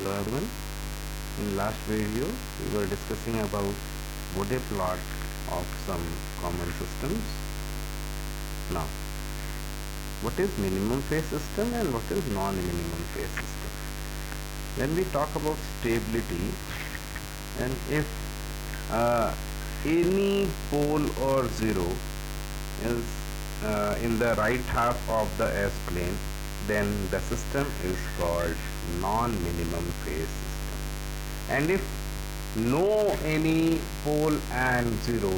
Hello everyone. In last video we were discussing about Bode plot of some common systems. Now, what is minimum phase system and what is non-minimum phase system? When we talk about stability, and if any pole or zero is in the right half of the S-plane, then the system is called non-minimum phase system. And if no any pole and zero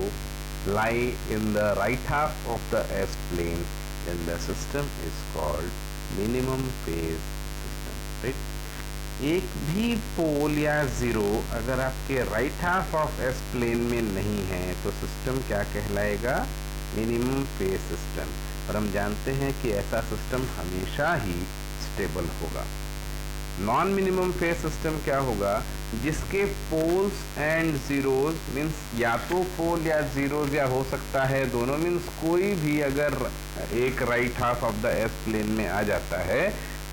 lie in the right half of the S-plane, then the system is called minimum phase system, right? एक भी पोल या zero अगर आपके right half of S plane में नहीं है तो system क्या कहलाएगा? Minimum phase system. और हम जानते हैं कि ऐसा सिस्टम हमेशा ही स्टेबल होगा। नॉन मिनिमम फेज सिस्टम क्या होगा? जिसके पोल्स एंड ज़ीरोज़ मीन्स या तो पोल या ज़ीरोज़ या हो सकता है दोनों, मीन्स कोई भी अगर एक right half of the S plane में आ जाता है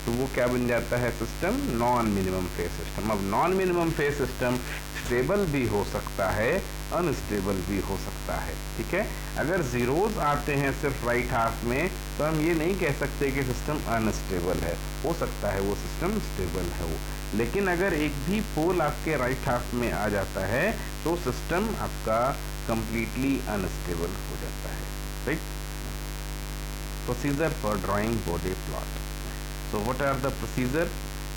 तो वो क्या बन जाता है? System non minimum phase system. अब non minimum phase system stable भी हो सकता है, अनस्टेबल भी हो सकता है, ठीक है। अगर ज़ीरोज़ आते हैं सिर्फ राइट हाफ में तो हम ये नहीं कह सकते कि सिस्टम अनस्टेबल है, हो सकता है वो सिस्टम स्टेबल है वो। लेकिन अगर एक भी पोल आपके राइट हाफ में आ जाता है तो सिस्टम आपका कंप्लीटली अनस्टेबल हो जाता है, right. Procedure for drawing Bode plot. तो व्हाट आर द प्रोसीजर?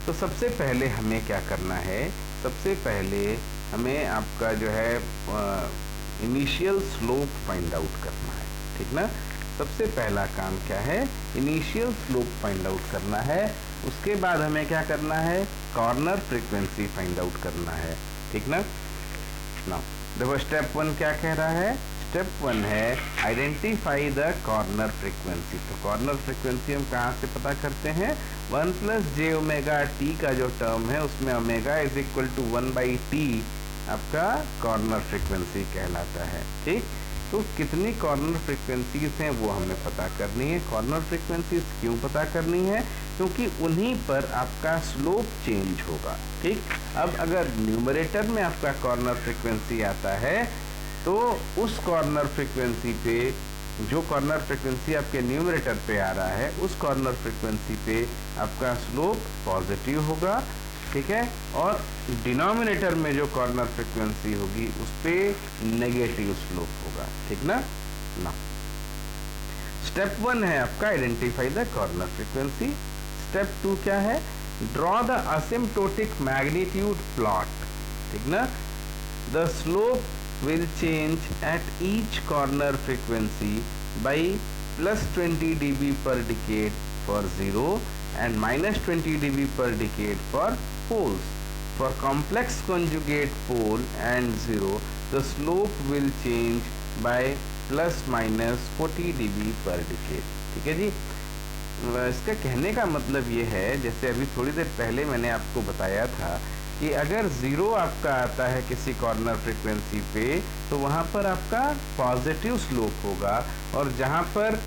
तो सबसे पहले हमें क्या करना है? सबसे पहले हमें आपका जो है इनिशियल स्लोप फाइंड आउट करना है, ठीक ना। सबसे पहला काम क्या है? इनिशियल स्लोप फाइंड आउट करना है। उसके बाद हमें क्या करना है? कॉर्नर फ्रीक्वेंसी फाइंड आउट करना है, ठीक ना। ना देखो स्टेप वन क्या कह रहा है? स्टेप वन है आइडेंटिफाई द कॉर्नर फ्रीक्वेंसी। तो कॉर्नर फ्रीक्वेंसी हम कहाँ से पता करते हैं? 1 + j ओमेगा टी का जो टर्म है उसमें omega is equal to 1/t आपका कॉर्नर फ्रीक्वेंसी कहलाता है, ठीक। तो कितनी कॉर्नर फ्रीक्वेंसीज हैं वो हमें पता करनी है। कॉर्नर फ्रीक्वेंसीज क्यों पता करनी है? क्योंकि उन्हीं पर आपका स्लोप चेंज होगा, ठीक। अब अगर न्यूमरेटर में आपका कॉर्नर फ्रीक्वेंसी आता है तो उस कॉर्नर फ्रीक्वेंसी पे, जो कॉर्नर फ्रीक्वेंसी आपके न्यूमरेटर पे आ रहा है उस कॉर्नर फ्रीक्वेंसी पे आपका स्लोप पॉजिटिव होगा, ठीक है। और डिनोमिनेटर में जो कॉर्नर फ्रीक्वेंसी होगी उस पे नेगेटिव स्लोप होगा, ठीक ना। स्टेप वन है आपका identify the corner frequency. Step two क्या है? Draw the asymptotic magnitude plot, ठीक ना। The slope will change at each corner frequency by +20 dB per decade for 0 and -20 dB per decade for poles. For complex conjugate pole and 0, the slope will change by ±40 dB per decade, ठीक है जी। इसका कहने का मतलब ये है, जैसे अभी थोड़ी देर पहले मैंने आपको बताया था कि अगर ज़ीरो आपका आता है किसी कॉर्नर फ्रीक्वेंसी पे तो वहाँ पर आपका पॉजिटिव स्लोप होगा, और जहाँ पर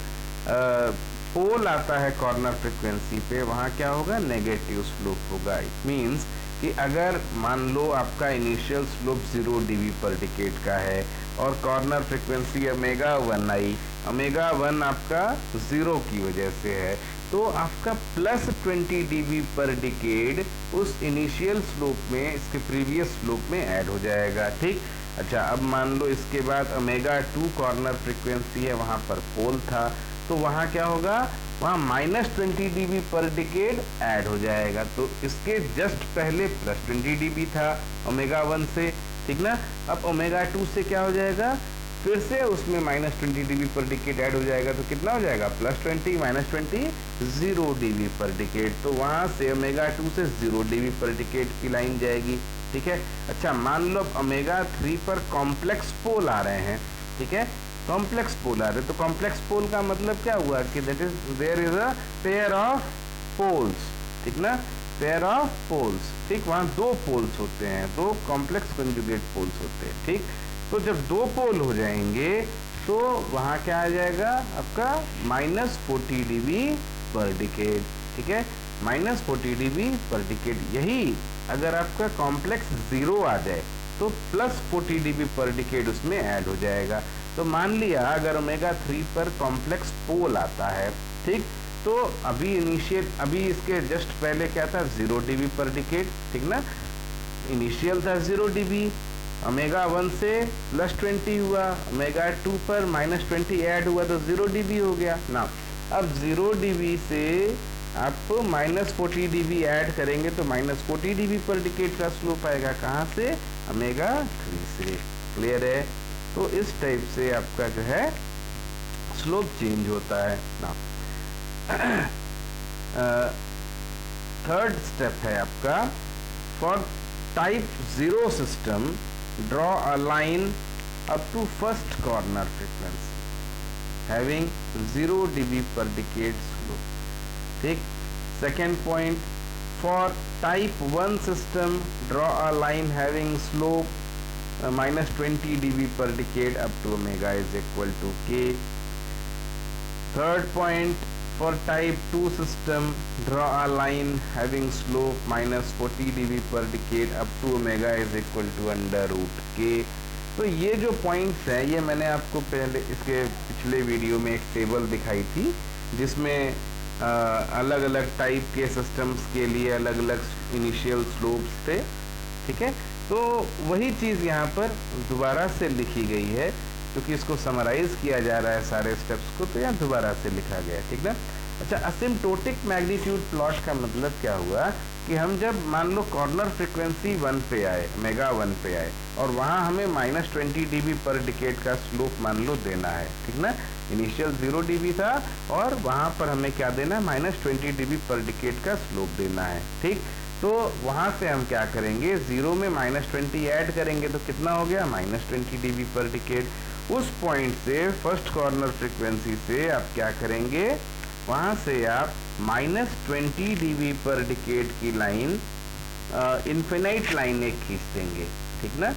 पोल आता है कॉर्नर फ्रीक्वेंसी पे वहाँ क्या होगा? नेगेटिव स्लोप होगा। इट मीन्स कि अगर मान लो आपका initial slope 0 dB per decade का है और कॉर्नर फ्रीक्वेंसी ओमेगा 1 आई, ओमेगा 1 आपका 0 की वजह से है, तो आपका +20 dB पर डिकेड उस इनिशियल स्लोप में, इसके प्रीवियस स्लोप में ऐड हो जाएगा, ठीक। अच्छा, अब मान लो इसके बाद ओमेगा 2 कॉर्नर फ्रीक्वेंसी है, वहाँ पर पोल था तो वहाँ क्या होगा? वहाँ -20 dB पर डिकेड ऐड हो जाएगा। तो इसके जस्ट पहले +20 dB था ओमेगा 1 से, ठीक ना। अब ओमेगा 2 से क्या हो जाएगा? फिर से उसमें -20 dB पर डिकेड ऐड हो जाएगा, तो कितना हो जाएगा? +20 -20 0 dB पर डिकेड। तो वहाँ से ओमेगा 2 से 0 dB पर डिकेड की लाइन जाएगी, ठीक है। अच्छा, मान लो ओमेगा 3 पर कॉम्प्लेक्स पोल आ रहे हैं, ठीक है। कॉम्प्लेक्स पोल आ रहे हैं तो कॉम्प्लेक्स पोल का मतलब क्या हुआ कि that is there is a pair of poles, ठीक ना, पेयर ऑफ पोल्स, ठीक। वहाँ दो पोल्स होते हैं, दो कॉम्प्लेक्स कंजुगेट पोल्स होते हैं, ठीक। तो जब दो पोल हो जाएंगे तो वहाँ क्या आ जाएगा? आपका -40 dB पर डिकेड, ठीक है। -40 dB पर डिकेड, यही अगर आपका कॉम्प्लेक्स 0 आ जाए तो प्लस 40 dB पर डिकेड उसमें ऐड हो जाएगा। तो मान लिया अगर ओमेगा 3 पर कॉम्प्लेक्स पोल आता है, ठीक, तो अभी इसके जस्ट पहले क्या था, 0 dB पर डिकेड, ठीक ना, इनिशियल था 0 dB, ओमेगा 1 से प्लस 20 हुआ, ओमेगा 2 पर माइनस 20 ऐड हुआ तो 0 dB हो गया ना। अब 0 dB से आप माइनस 40 dB ऐड करेंगे तो माइनस 40 dB पर डिकेड का स्लोप आएगा, कहाँ से, ओमेगा 3 से। क्लियर है? तो इस टाइप से आपका जो है स्लोप चेंज होता है ना। थर्ड स्टेप है आपका, for type 0 system draw a line up to first corner frequency having 0 dB per decade slope, ठीक। Second point, for type 1 system draw a line having slope minus 20 dB per decade up to omega is equal to k. Third point, for type 2 system draw a line having slope minus 40 dB per decade up to omega is equal to under root k. तो ये जो points हैं ये मैंने आपको पहले इसके पिछले वीडियो में एक टेबल दिखाई थी जिसमें अलग अलग टाइप के सिस्टम्स के लिए अलग अलग इनिशियल स्लोप्स थे, ठीक है। तो वही चीज़ यहाँ पर दोबारा से लिखी गई है, क्योंकि इसको समराइज किया जा रहा है सारे स्टेप्स को, तो यहाँ दोबारा से लिखा गया है, ठीक ना। अच्छा, असिम्प्टोटिक मैग्नीट्यूड प्लॉट का मतलब क्या हुआ कि हम जब मान लो कॉर्नर फ्रीक्वेंसी 1 पे आए, ओमेगा 1 पे आए, और वहाँ हमें माइनस 20 dB पर डिकेड का स्लोप मान लो देना है, ठीक ना। इनिशियल 0 dB था और वहाँ पर हमें क्या देना है, माइनस 20 dB पर डिकेड का स्लोप देना है, ठीक। तो वहाँ से हम क्या करेंगे, 0 में माइनस 20 ऐड करेंगे तो कितना हो गया, माइनस 20 dB पर डिकेड। उस पॉइंट से फर्स्ट कॉर्नर फ्रीक्वेंसी से आप क्या करेंगे, वहाँ से आप माइनस 20 dB पर डिकेड की लाइन, इन्फिनाइट लाइन एक खींच देंगे, ठीक ना।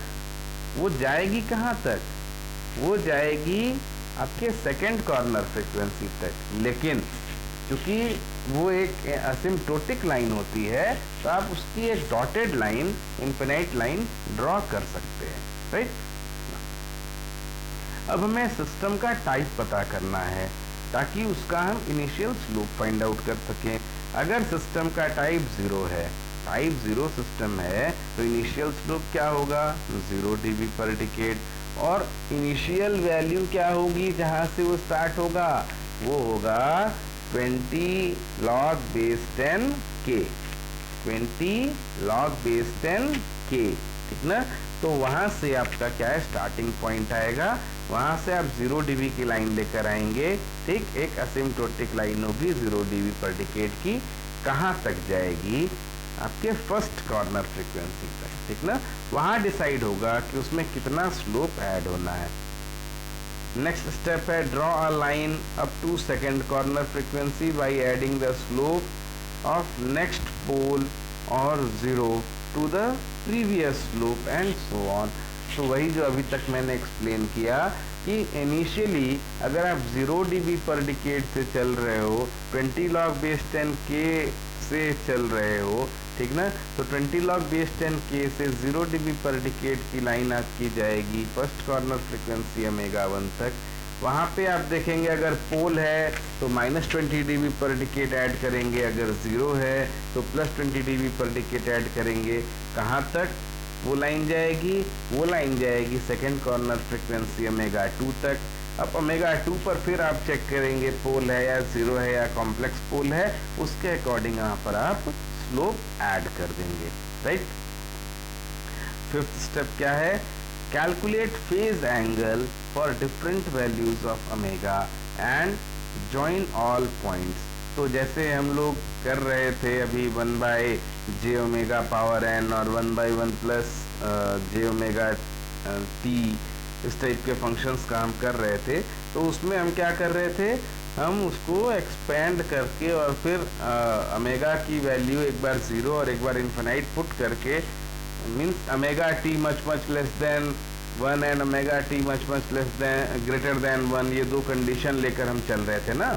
वो जाएगी कहाँ तक, वो जाएगी आपके सेकेंड कॉर्नर फ्रीक्वेंसी तक, लेकिन क्योंकि वो एक असिम्प्टोटिक लाइन होती है तो आप उसकी एक dotted line, infinite line draw कर सकते हैं, राइट। अब हमें सिस्टम का टाइप पता करना है ताकि उसका हम इनिशियल स्लोप फाइंड आउट कर सकें। अगर सिस्टम का टाइप 0 है, टाइप 0 सिस्टम है, तो इनिशियल स्लोप क्या होगा, 0 dB पर डिकेड, और इनिशियल वैल्यू क्या होगी जहां से वो स्टार्ट होगा, वो होगा 20 log base 10 k, 20 log base 10 k, ठीक ना। तो वहां से आपका क्या है, स्टार्टिंग पॉइंट आएगा, वहां से आप 0 dB की लाइन लेकर आएंगे, ठीक। एक असिम्प्टोटिक लाइन होगी 0 dB पर डिकेड की, कहाँ तक जाएगी, आपके फर्स्ट कॉर्नर फ्रीक्वेंसी तक, ठीक ना। वहां डिसाइड होगा कि उसमें कितना स्लोप ऐड होना है। नेक्स्ट स्टेप है, draw a line up to second corner frequency by adding the slope of next pole और 0 to the previous slope and so on. तो वही जो अभी तक मैंने एक्सप्लेन किया कि इनिशियली अगर आप 0 dB पर डिकेड से चल रहे हो, 20 log base 10 k से चल रहे हो, ठीक ना, तो 20 log base 10 k से 0 dB पर डिकेड की लाइन आपकी जाएगी फर्स्ट कॉर्नर फ्रीक्वेंसी ओमेगा 1 तक। वहाँ पे आप देखेंगे अगर पोल है तो minus 20 dB per decade add करेंगे, अगर 0 है तो plus 20 dB per decade add करेंगे। कहाँ तक वो लाइन जाएगी, वो लाइन जाएगी सेकेंड कॉर्नर फ्रीक्वेंसी ओमेगा 2 तक। अब ओमेगा 2 पर फिर आप चेक करेंगे पोल है या 0 है या कॉम्प्लेक्स पोल है, उसके अकॉर्डिंग यहाँ पर आप स्लोप ऐड कर देंगे, राइट। फिफ्थ स्टेप क्या है, calculate phase angle for different values of omega and join all points. तो जैसे हम लोग कर रहे थे अभी 1/j ओमेगा पावर n और 1/1 प्लस j ओमेगा t, इस टाइप के फंक्शंस का हम कर रहे थे, तो उसमें हम क्या कर रहे थे, हम उसको एक्सपेंड करके और फिर ओमेगा की वैल्यू एक बार 0 और एक बार इन्फिनाइट पुट करके, means omega t much less than 1 and omega t much less than greater than 1, ये दो कंडीशन लेकर हम चल रहे थे ना।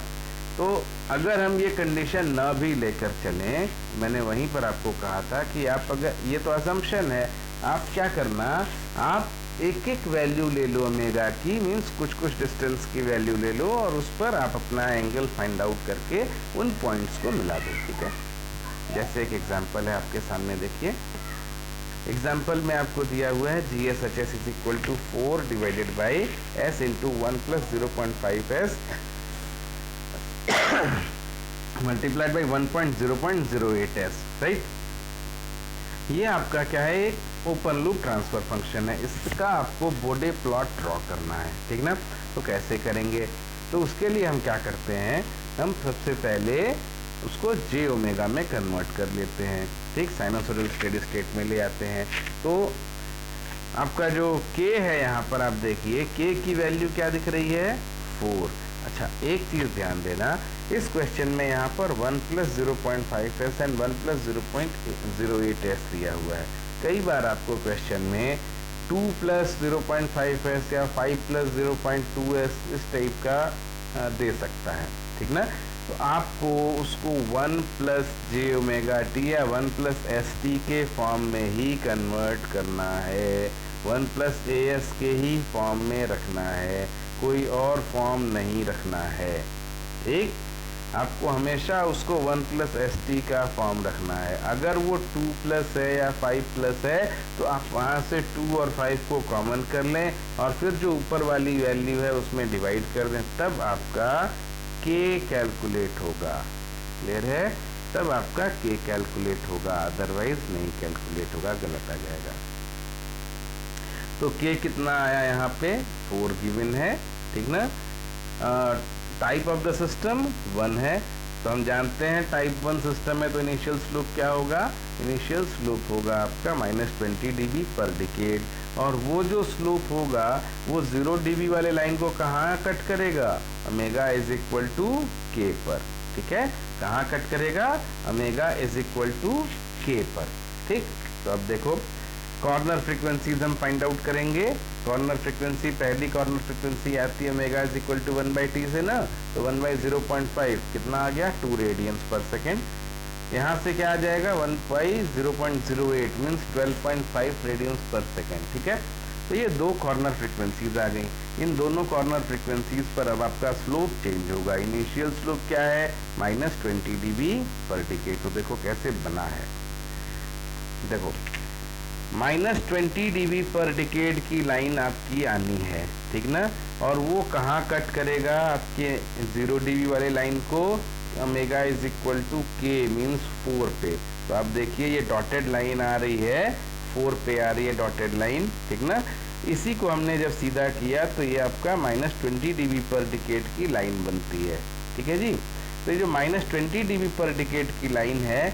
तो अगर हम ये कंडीशन न भी लेकर चलें, मैंने वहीं पर आपको कहा था कि आप अगर, ये तो असम्पशन है, आप क्या करना, आप एक एक वैल्यू ले लो ओमेगा की, मीन्स कुछ कुछ डिस्टेंस की वैल्यू ले लो और उस पर आप अपना एंगल फाइंड आउट करके उन पॉइंट्स को मिला दो, ठीक है। जैसे एक एग्जांपल है आपके सामने, देखिए एग्जाम्पल में आपको दिया हुआ है GSHS is equal to 4 divided by S into 1 plus 0.5S multiplied by 1.0.08S, right. ये आपका क्या है, एक ओपन लूप ट्रांसफर फंक्शन है, इसका आपको बोडे प्लॉट ड्रॉ करना है, ठीक ना। तो कैसे करेंगे, तो उसके लिए हम क्या करते हैं, हम सबसे पहले उसको j ओमेगा में कन्वर्ट कर लेते हैं, ठीक, साइनोसॉइडल स्टेडी स्टेट में ले आते हैं। तो आपका जो k है यहाँ पर आप देखिए k की वैल्यू क्या दिख रही है, 4। अच्छा, एक चीज़ ध्यान देना, इस क्वेश्चन में यहाँ पर 1 plus 0.5S and 1 plus 0.08S दिया हुआ है। कई बार आपको क्वेश्चन में 2 प्लस 0.5S या 5 प्लस 0.2S इस टाइप का दे सकता है, ठीक ना। तो आपको उसको 1 प्लस जे ओमेगा टी या 1 प्लस एस टी के फॉर्म में ही कन्वर्ट करना है, 1 प्लस ए एस के ही फॉर्म में रखना है, कोई और फॉर्म नहीं रखना है, ठीक। आपको हमेशा उसको 1 प्लस एस टी का फॉर्म रखना है। अगर वो 2 प्लस है या 5 प्लस है तो आप वहाँ से 2 और 5 को कॉमन कर लें और फिर जो ऊपर वाली वैल्यू है उसमें डिवाइड कर दें, तब आपका k कैलकुलेट होगा, क्लियर है, तब आपका k कैलकुलेट होगा, अदरवाइज नहीं कैलकुलेट होगा, गलत आ जाएगा। तो k कितना आया यहाँ पे, 4 गिवन है, ठीक ना। टाइप ऑफ द सिस्टम 1 है, तो हम जानते हैं टाइप 1 सिस्टम है तो इनिशियल स्लोप क्या होगा, इनिशियल स्लोप होगा आपका -20 dB पर डिकेड, और वो जो स्लोप होगा वो 0 dB वाले लाइन को कहाँ कट करेगा, omega is equal to k पर, ठीक है, कहाँ कट करेगा, omega is equal to k पर, ठीक। तो अब देखो कॉर्नर फ्रीक्वेंसीज हम फाइंड आउट करेंगे। कॉर्नर फ्रीक्वेंसी, पहली कॉर्नर फ्रीक्वेंसी आती है omega is equal to 1/t से ना, तो 1/0.5 कितना आ गया, 2 रेडियंस पर सेकेंड। यहाँ से क्या आ जाएगा, 1/0.08 मीन्स 12.5 रेडियंस पर सेकेंड, ठीक है। तो ये दो कॉर्नर फ्रीक्वेंसीज आ गई। इन दोनों कॉर्नर फ्रीक्वेंसीज पर अब आपका स्लोप चेंज होगा। इनिशियल स्लोप क्या है, -20 dB पर डिकेड। तो देखो कैसे बना है, देखो -20 dB पर डिकेड की लाइन आपकी आनी है, ठीक ना, और वो कहाँ कट करेगा, आपके 0 dB वाले लाइन को omega is equal to k means 4 पे। तो आप देखिए ये डॉटेड लाइन आ रही है, 4 पे आ रही है डॉटेड लाइन, ठीक ना। इसी को हमने जब सीधा किया तो ये आपका -20 dB पर डिकेड की लाइन बनती है, ठीक है जी। तो ये जो -20 dB पर डिकेड की लाइन है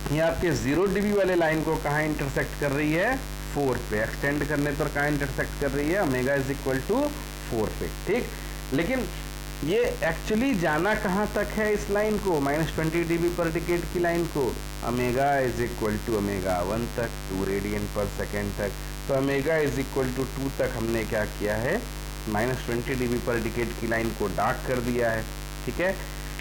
ये आपके 0 dB वाले लाइन को कहाँ इंटरसेक्ट कर रही है, 4 पे। एक्सटेंड करने पर कहाँ इंटरसेक्ट कर रही है, ओमेगा इज इक्वल टू 4 पे, ठीक। लेकिन ये एक्चुअली जाना कहाँ तक है इस लाइन को, -20 dB पर डिकेड की लाइन को, omega is equal to omega 1 तक, 2 रेडियन पर सेकेंड तक। तो ओमेगा इज इक्वल टू 2 तक हमने क्या किया है, -20 dB पर डिकेड की लाइन को डार्क कर दिया है, ठीक है।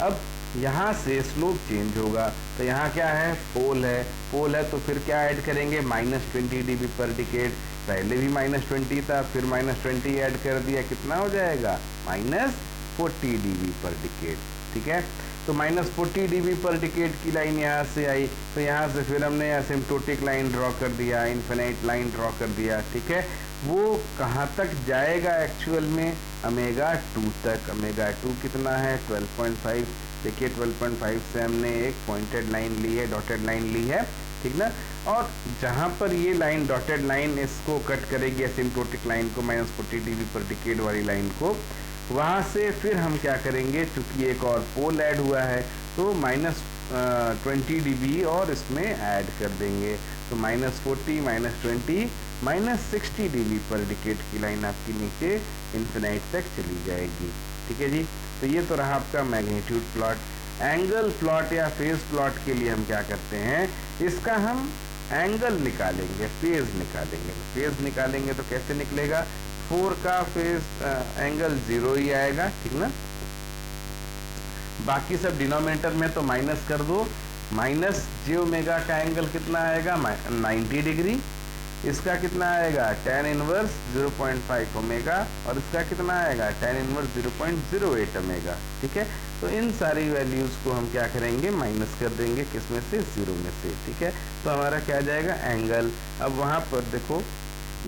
अब यहाँ से स्लोप चेंज होगा, तो यहाँ क्या है, पोल है, पोल है तो फिर क्या ऐड करेंगे, -20 dB पर डिकेड। पहले भी -20 था, फिर -20 ऐड कर दिया, कितना हो जाएगा, -40 dB पर डिकेड, ठीक है। तो -40 dB पर डिकेड की लाइन यहाँ से आई, तो यहाँ से फिर हमने एसिम्प्टोटिक लाइन ड्रॉ कर दिया, इन्फिनाइट लाइन ड्रॉ कर दिया, ठीक है। वो कहाँ तक जाएगा एक्चुअल में, ओमेगा 2 तक। ओमेगा 2 कितना है, 12.5। देखिए 12.5 से हमने एक पॉइंटेड लाइन ली है, डॉटेड लाइन ली है, ठीक ना। और जहाँ पर ये लाइन डॉटेड लाइन इसको कट करेगी, एसिम्प्टोटिक लाइन को, -40 dB पर डिकेड वाली लाइन को, वहाँ से फिर हम क्या करेंगे, चूंकि एक और पोल ऐड हुआ है तो -20 dB और इसमें ऐड कर देंगे। तो -40 -20 -60 dB पर डिकेड की लाइन आपकी नीचे इन्फिनाइट तक चली जाएगी, ठीक है जी। तो ये तो रहा आपका मैग्नीट्यूड प्लॉट। एंगल प्लॉट या फेज प्लॉट के लिए हम क्या करते हैं, इसका हम एंगल निकालेंगे, फेज निकालेंगे। फेज निकालेंगे तो कैसे निकलेगा, 4 का फेज एंगल 0 ही आएगा, ठीक ना। बाकी सब डिनोमिनेटर में तो माइनस कर दो। माइनस जे ओमेगा का एंगल कितना आएगा 90 डिग्री, इसका कितना आएगा tan इनवर्स 0.5 ओमेगा, और इसका कितना आएगा tan इनवर्स 0.08 ओमेगा, ठीक है। तो इन सारी वैल्यूज को हम क्या करेंगे, माइनस कर देंगे, किसमें से, 0 में से, ठीक है। तो हमारा क्या जाएगा एंगल। अब वहां पर देखो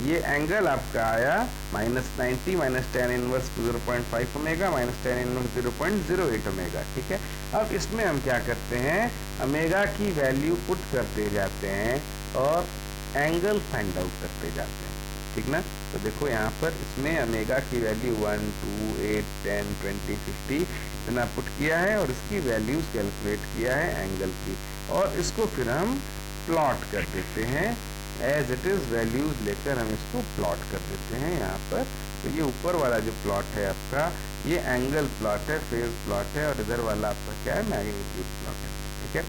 ये एंगल आपका आया -90 minus tan inverse 0.5 omega minus tan inverse 0.08 omega, ठीक है। अब इसमें हम क्या करते हैं, ओमेगा की वैल्यू पुट करते जाते हैं और एंगल फाइंड आउट करते जाते हैं, ठीक ना। तो देखो यहाँ पर इसमें ओमेगा की वैल्यू 1, 2, 8, 10, 20, 50 इतना पुट किया है और इसकी वैल्यूज कैलकुलेट किया है एंगल की, और इसको फिर हम प्लॉट कर देते हैं एज इट इज, वैल्यूज लेकर हम इसको प्लॉट कर देते हैं यहाँ पर। तो ये ऊपर वाला जो प्लॉट है आपका, ये एंगल प्लॉट है, फेज प्लॉट है, और इधर वाला आपका क्या है, मैग्नीट्यूड प्लॉट है, ठीक है।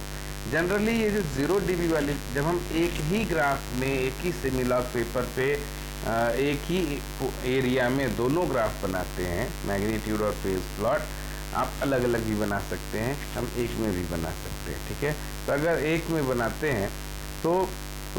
जनरली ये जो 0 dB वाली, जब हम एक ही ग्राफ में, एक ही सेमीलॉग पेपर पे एक ही एरिया में दोनों ग्राफ बनाते हैं, मैग्नीट्यूड और फेज प्लॉट, आप अलग अलग भी बना सकते हैं, हम एक में भी बना सकते हैं, ठीक है। तो अगर एक में बनाते हैं तो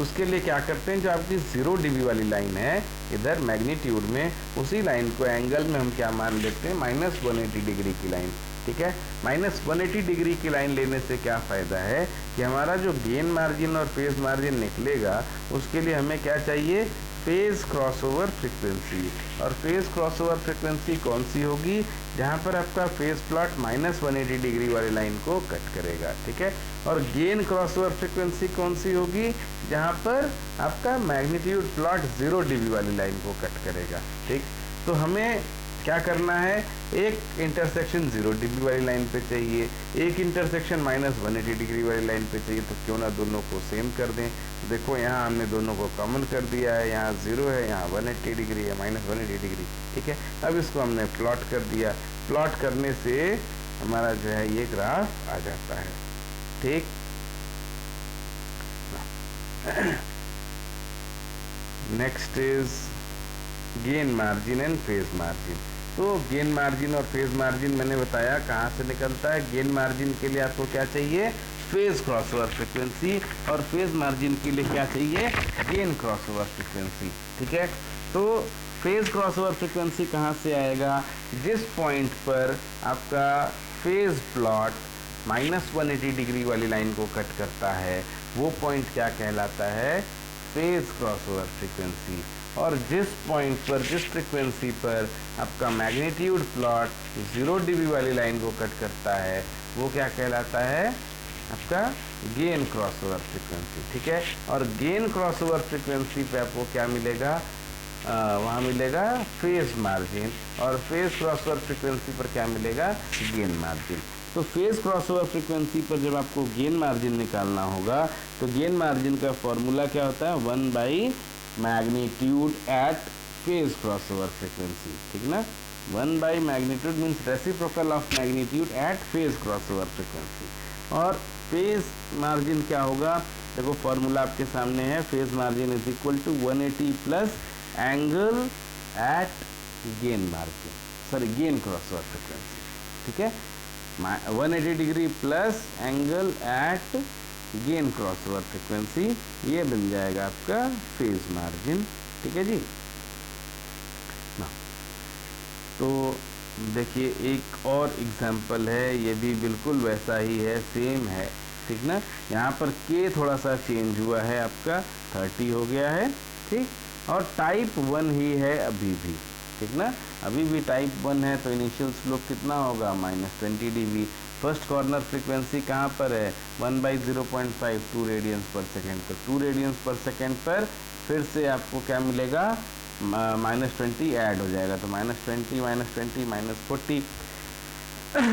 उसके लिए क्या करते हैं, जो आपकी 0 dB वाली लाइन है इधर मैग्नीट्यूड में, उसी लाइन को एंगल में हम क्या मान लेते हैं, -180 डिग्री की लाइन, ठीक है। -180 डिग्री की लाइन लेने से क्या फ़ायदा है कि हमारा जो गेन मार्जिन और फेज मार्जिन निकलेगा, उसके लिए हमें क्या चाहिए, फेज क्रॉसओवर फ्रीक्वेंसी। और फेज क्रॉसओवर फ्रीक्वेंसी कौन सी होगी, जहाँ पर आपका फेज प्लॉट -180 डिग्री वाली लाइन को कट करेगा, ठीक है। और गेन क्रॉसओवर फ्रीक्वेंसी कौन सी होगी, जहाँ पर आपका मैग्नीट्यूड प्लॉट 0 dB वाली लाइन को कट करेगा, ठीक। तो हमें क्या करना है, एक इंटरसेक्शन 0 dB वाली लाइन पे चाहिए, एक इंटरसेक्शन -180 डिग्री वाली लाइन पे चाहिए, तो क्यों ना दोनों को सेम कर दें। देखो यहाँ हमने दोनों को कॉमन कर दिया है, यहाँ 0 है, यहाँ 180 डिग्री है, -180 डिग्री, ठीक है। अब इसको हमने प्लॉट कर दिया, प्लॉट करने से हमारा जो है ये ग्राफ आ जाता है, ठीक। Next is gain margin and phase margin. तो गेन मार्जिन और फेज मार्जिन मैंने बताया कहाँ से निकलता है। गेन मार्जिन के लिए आपको क्या चाहिए, फेज क्रॉसओवर फ्रीक्वेंसी, और फेज मार्जिन के लिए क्या चाहिए, गेन क्रॉसओवर फ्रीक्वेंसी, ठीक है। तो फेज क्रॉसओवर फ्रीक्वेंसी कहाँ से आएगा, जिस पॉइंट पर आपका फेज प्लॉट -180 डिग्री वाली लाइन को कट करता है, वो पॉइंट क्या कहलाता है, फेज क्रॉसओवर फ्रीक्वेंसी। और जिस पॉइंट पर, जिस फ्रीक्वेंसी पर आपका मैग्नीट्यूड प्लॉट 0 dB वाली लाइन को कट करता है, वो क्या कहलाता है, आपका गेन क्रॉसओवर फ्रीक्वेंसी, ठीक है। और गेन क्रॉसओवर फ्रीक्वेंसी पे आपको क्या मिलेगा, वहाँ मिलेगा फेज मार्जिन, और फेज क्रॉसओवर फ्रीक्वेंसी पर क्या मिलेगा, गेन मार्जिन। तो फेज क्रॉसओवर फ्रीक्वेंसी पर जब आपको गेन मार्जिन निकालना होगा, तो गेन मार्जिन का फॉर्मूला क्या होता है, 1 magnitude at phase crossover frequency, ठीक ना। 1 magnitude means reciprocal of magnitude at phase crossover frequency. और फेज मार्जिन क्या होगा, देखो फॉर्मूला आपके सामने है, phase margin is equal to 180 plus angle at gain margin, sorry gain crossover frequency, ठीक है। 180 degree plus angle at gain crossover frequency, ये बन जाएगा आपका फेज मार्जिन, ठीक है जी ना। तो देखिए एक और एग्जांपल है, ये भी बिल्कुल वैसा ही है, सेम है, ठीक ना। यहाँ पर के थोड़ा सा चेंज हुआ है, आपका 30 हो गया है, ठीक। और टाइप 1 ही है अभी भी, ठीक ना, अभी भी टाइप 1 है। तो इनिशियल स्लोप कितना होगा, -20 dB। फर्स्ट कॉर्नर फ्रीक्वेंसी कहाँ पर है, 1/0.5 2 रेडियंस पर सेकेंड। तो 2 रेडियंस पर सेकेंड पर फिर से आपको क्या मिलेगा, -20 ऐड हो जाएगा, तो -20 -40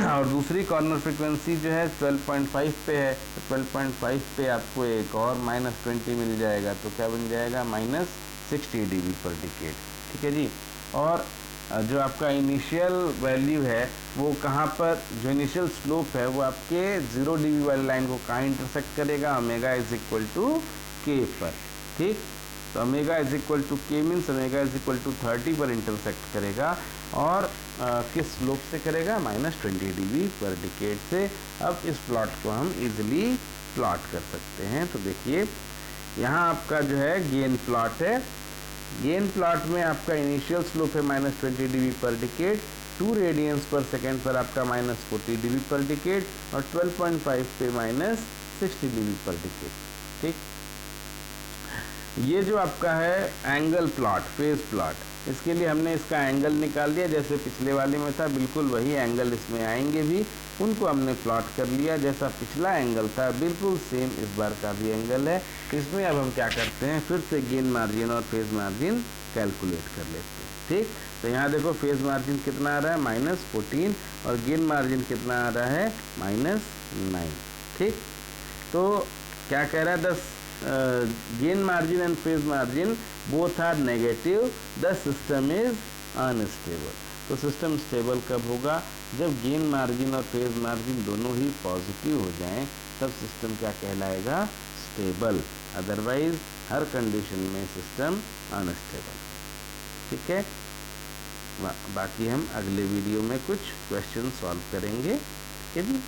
और दूसरी कॉर्नर फ्रीक्वेंसी जो है 12.5 पे है, तो 12.5 पे आपको एक और -20 मिल जाएगा, तो क्या बन जाएगा, -60 dB पर डिकेड, ठीक है जी। और जो आपका इनिशियल वैल्यू है वो कहाँ पर, जो इनिशियल स्लोप है वो आपके 0 dB वाली लाइन को कहाँ इंटरसेक्ट करेगा, ओमेगा इज इक्वल टू के पर, ठीक। तो omega is equal to K means omega is equal to 30 पर इंटरसेक्ट करेगा और किस स्लोप से करेगा, -20 dB पर डिकेड से। अब इस प्लॉट को हम इजीली प्लॉट कर सकते हैं। तो देखिए यहाँ आपका जो है गेन प्लॉट है, गेन प्लॉट में आपका इनिशियल स्लोप है -20 dB पर डिकेड, 2 रेडियंस पर सेकेंड पर आपका -40 dB पर डिकेड और 12.5 पे -60 dB पर डिकेड। ठीक, ये जो आपका है एंगल प्लॉट, फेज प्लॉट, इसके लिए हमने इसका एंगल निकाल दिया, जैसे पिछले वाले में था बिल्कुल वही एंगल इसमें आएंगे भी, उनको हमने प्लॉट कर लिया। जैसा पिछला एंगल था बिल्कुल सेम इस बार का भी एंगल है। इसमें अब हम क्या करते हैं, फिर से गेन मार्जिन और फेज मार्जिन कैलकुलेट कर लेते हैं। ठीक, तो यहाँ देखो फेज मार्जिन कितना आ रहा है -14 और गेन मार्जिन कितना आ रहा है -9। ठीक, तो क्या कह रहा है, gain margin and phase margin both are negative, the system is unstable. तो सिस्टम स्टेबल कब होगा, जब गेन मार्जिन और फेज मार्जिन दोनों ही पॉजिटिव हो जाएं, तब सिस्टम क्या कहलाएगा, स्टेबल। अदरवाइज हर कंडीशन में सिस्टम अनस्टेबल। ठीक है, बाकी हम अगले वीडियो में कुछ क्वेश्चन सॉल्व करेंगे। ठीक है जी।